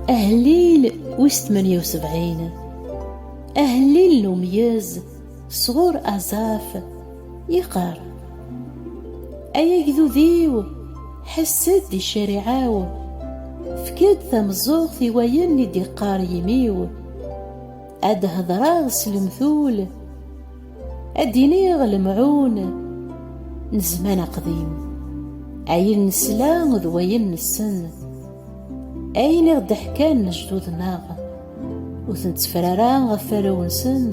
أهليل ويس 78. أهليل نميز صغور أزاف يقار أيا كذوذيو حسد دي شارعاو فكاد ثمزوغ في ويني دي قار يميو أد هضراغ سلمثول أدينيغ المعون نزمان قديم عين نسلا ذوين السن أين غد حكان نجدود ناغ وثنتفرارا غفارو نسن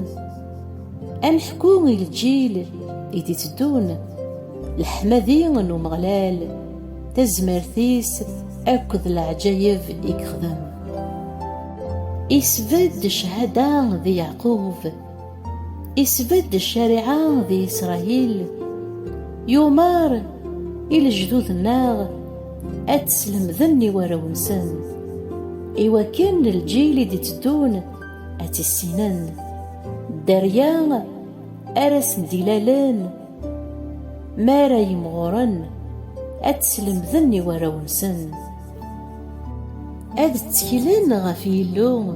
أنحكو الجيل إدي تدون الحمدين ومغلال تزمرثيس أكد العجايب إكخدم إسفد شهدان ذي يعقوب إسفد الشارعان ذي إسرائيل يومار إلى جدود الناغ أتسلم ذني وراو نسن إوا كان الجيل دي تدون أتي السنان دريان أرس دلالان مارا يمغورن أتسلم ذني وراو نسن أد تكلن غفي يلو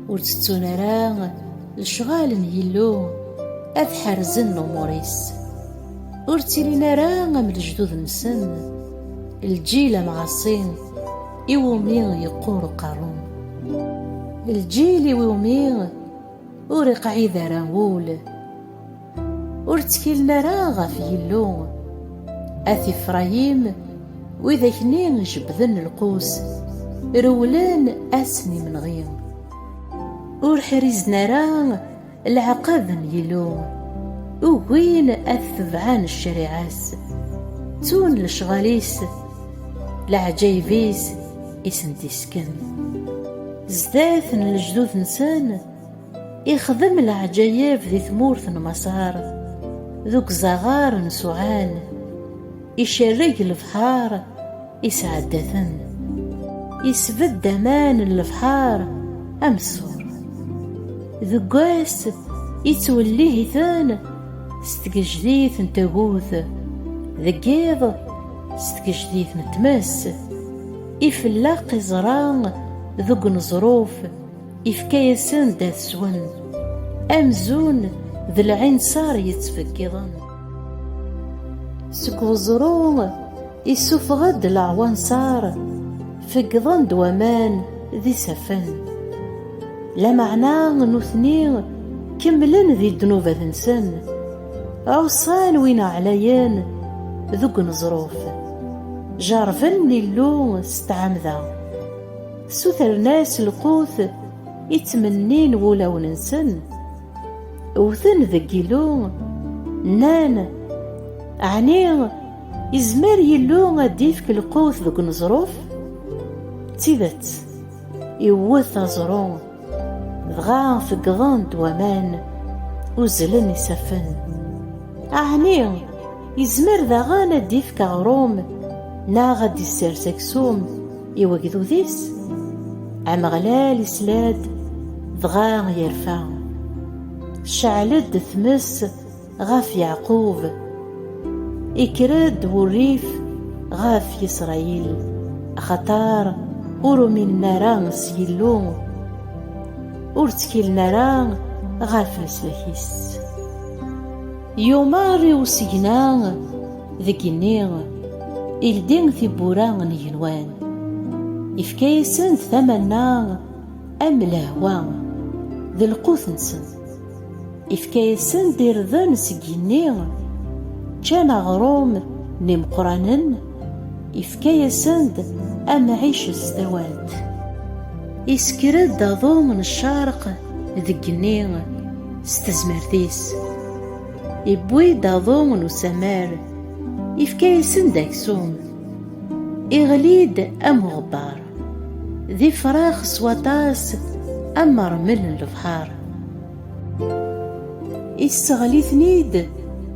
ورتتونارا الشغال يلو أذ حرزن أموريس ورتيلينا راه من الجدود نسن الجيل معصين يومين يقور قارون الجيل يومين ورق عيذا راول ورتكلنا راه غفي يلو أثي فرايم وإذا كنين جبذن القوس رولان أسني من غيم ورحريزنا راه العقاب يلو وين أثبعان الشريعاس تون لشغاليس العجايبيس إسنتيسكن زداث الجدود نسان يخدم العجايب ذي ثمورث مسار ذوك زغار نسوعان يشرق البحار يسعدثن يسبد دمان البحار أمسور ذقاس يتوليه ثان ستكجديث نتاقوث ذقيض ستكجديث نتمس يفلاق زران ذوق نظروف يفكايسن داث سون أمزون ذي العين صار يتفكضن سكو زرون يسوف غد العوان صار فقضن دوامان ذي سفن لا معنى نثنين كملن ذي الدنوبة ذنسن عوصان وين عليان ذوق نظروف جارفن اللون ستعمذا سوثر ناس القوث يتمنين ولاو ننسن وثن ذقيلون نان عني يزمر يلو غديفك القوث ذوق نظروف تيذت يوث زرون بغا فقضان دوامان وزلن يسفن أعني يزمر ذا غانا ديفك غروم نا غادي يسير سكسوم يوقذو ذيس عمغلال يسلاد ضغا يرفع شعلد ثمس غاف يعقوب إكراد وريف غاف إسرائيل خطار ورمي الناران سيلو ورتكي الناران غاف نسلكيس يوماري وسجنا ذكيني إلدين ثبوران ينوان إفكايسن ثمنا أم لهوا ذي القوث نسن إفكايسن دير ذن سجيني كان غروم نيم قرانن إفكايسن أم عيش الزدوات إسكرد ضو من الشارق ذكيني ستزمرتيس يبوي داضو من السمار يفكايسن داكسوم إغليد أم غبار ذي فراخ سواطاس أم رمل البحار يستغلي ثنيد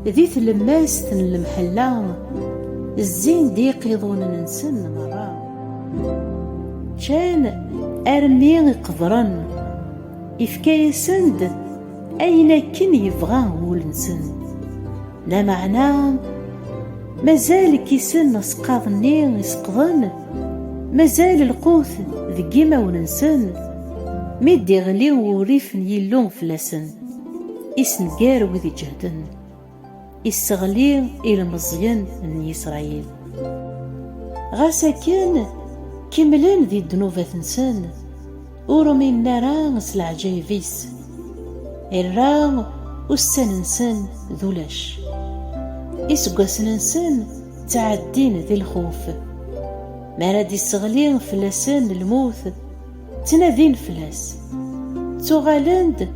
ذي تلماس المحلا الزين دي قيضون ننسن مرة كان أرمي قضرن يفكايسند أين كن يبغى هو الإنسان لا معنى مازال كيسن سقاض-ني يسقضن، مازال القوت ذي يماون-نسن، ميد يغلي وريف يلو فلاسن، يسنقار وذي جهدن، يسغلي المزيان من إسرائيل. غاسا كان كملان ذي الدنوبات نسن، ورمين نارا سلعجايفيس، الرا والسن نسن ذولاش، إسقاسن نسن تعدين ذي الخوف، مراد يسغلي فلاسن الموت تنادين فلاس، توغالند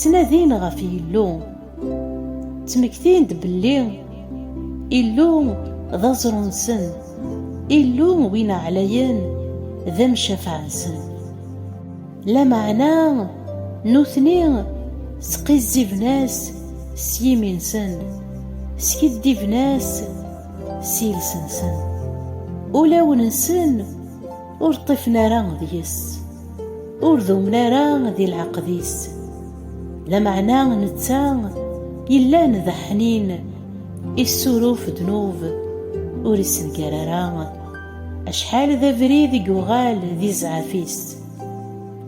تنادين غف يلو، تمكتين دبلي إلو ذا زرونسن، إلو وين عليان ذا مشافع نسن. لا معنى نوثني سقيزي بناس سيمين سن، سكدي بناس سيلسن سن، ولاو نسن ورطفنا راه ديس، ورذومنا راه ذي العقديس. لا معنى نتا إلا ذا حنين، السروف ذنوب ورسن كرارا، أشحال ذا بريد يغال ذي زعافيس،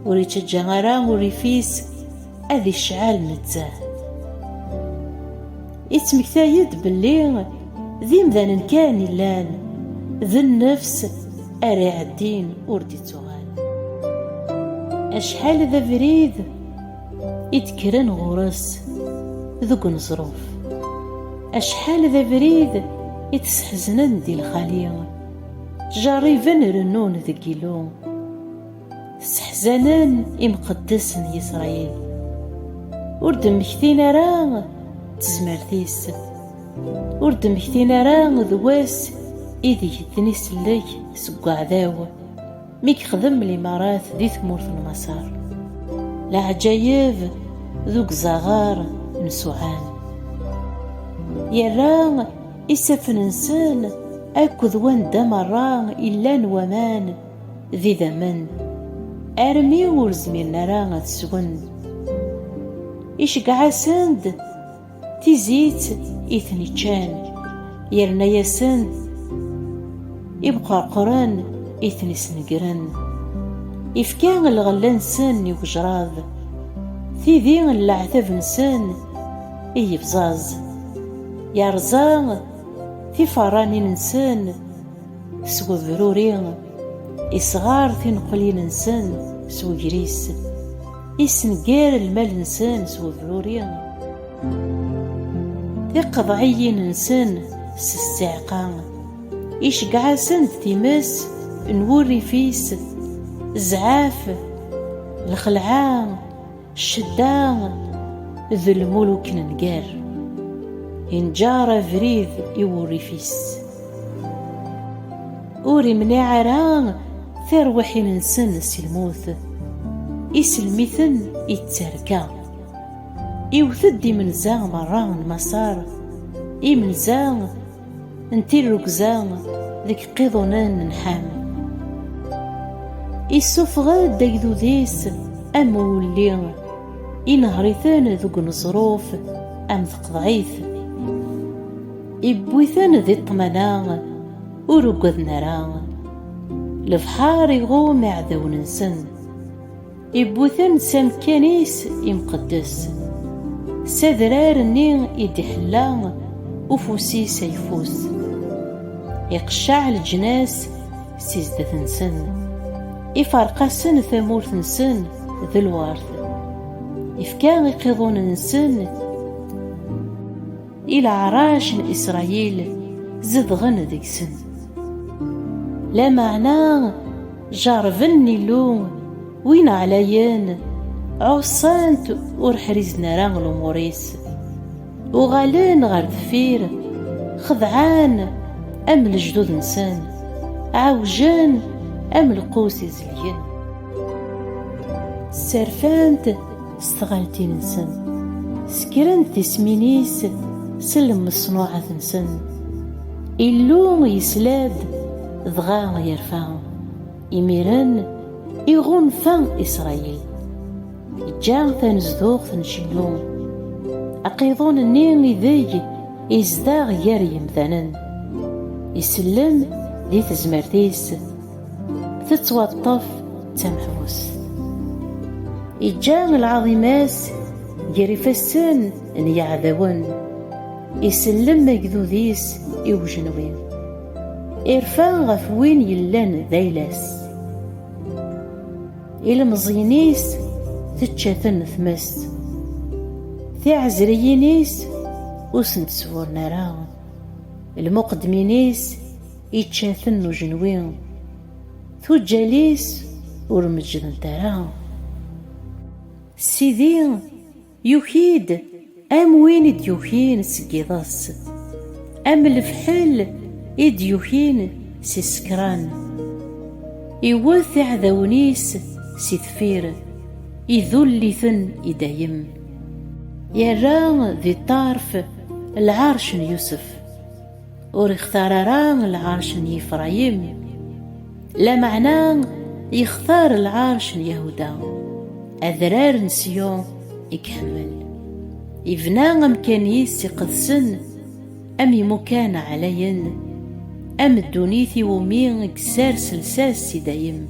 وريتشجع غرا وريفيس أذي الشعال نتزاه. يتمكتايد باللي ذي مذان كان اللان، ذي النفس أريع الدين وردي تغال. أشحال ذا بريد يتكرن غرس ذوك نظروف، أشحال ذا بريد يتسحزنن دي الخالية، جاريفن رنون ذكيلو، سحزنان إمقدسن إسرائيل، وردم مكتين راه تزمرتيس، وردم مكتين راه ذواس إذي يدنيس لك سقع عذاو، ميك خدم الإمارات ذي ثمورث المسار، العجايب ذوك زغار نسوعان، يرا إسفن نسان أكد وان دمرا إلا نوامان ذي ذمن، أرمي ورزميرنا راه تسون، إشقع سند تزيت إثني تشان، يرنا ياسند يبقى قران إثني سنقرن، إفكان الغلان سن يوجراض، ذي العذاب نسان إيبزاز، يرزا في فراني نسان سوى بروري، إصغار تنقلي نسان سوى جريس، إسنقار المال نسان سوى بروري، تقضعي نسان سستعقان، إشقع سند تيماس نوري فيس، زعاف الخلعان الشدان ذو الملوك ننقار، إنجار فريد يوري فيس، أوري مناع راه ثروحي من سن الموت، إسلميثن يتركا، يوثدي من زاغ مران مسار، من زاغ انتي ركزاغ ذيك قيضونان نحام، يسوفغ دايدو ديس أم ولي، ينهريثان ذوك نصروف أم ثقضعيث، يبويثان ذي الطماناغ ورقذنا راه، البحار يغوم عذاو نسن، يبوثن سامكانيس يمقدس، سادرار ني يدي حلا وفوسيس يفوس، يقشع الجناس سيزدث نسن، يفرقسن ثمورث نسن ذو الوارث، يفكان يقضون نسن إلى عراش إسرائيل زدغن ذيك سن. لا معنى جارفني اللوم وين عليان عصانت ورحريزنا راه الأموريس، وغالان غير دفير خضعان أم الجدود نسان، عوجان أم القوس يزلين، سرفانت استغالتي نسن، سكرنت تسمينيس سلم الصنوعة نسن، اللوم يسلاد ضغا يرفع، يميرن يغنفا إسرائيل، جا تنزدوغ تنشيلون، أقيضون النيم ذي يزداغ يار يمثنن، يسلم دي تزمرتيس تتوطف تمحوس. إجان العظيماس يري فسن ان يعذون يسلم مجذوذيس إوجنوين إرفان غف وين يلان ذيلاس المزينيس تتشاثن ثمس تعزريينيس وسنت سور نارا المقدمينيس يتشاثن جنوين ثجاليس ورمجدن ترى سيدي يوكيد أم وين ديوكين سكيضاس أم الفحل إديوكين سيسكران يوث عذاونيس سيثفير يذلثن إدايم يرى ذي طارف العرش يوسف ورختاران العرش يفرايم لا معنى يختار العرش يهودا أذرار نسيو يكمل يفنا مكانيس يقدسن أم يمكان عليا أم الدونيثي ومين كسار سلساس دايم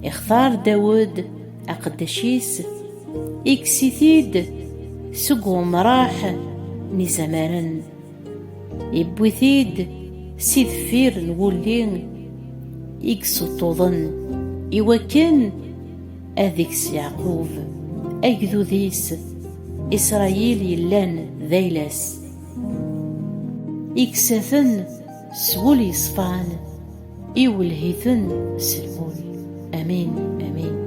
اختار داود أقدشيس إكسيثيد سقو مراح نزمارن يبوثيد سيذفير نولين إكسطوضن إوكن أذيكس يعقوب أجذوذيس إسرائيل يلان ذيلاس إكساثن سول يصفان إولهيثن سلمول. آمين آمين.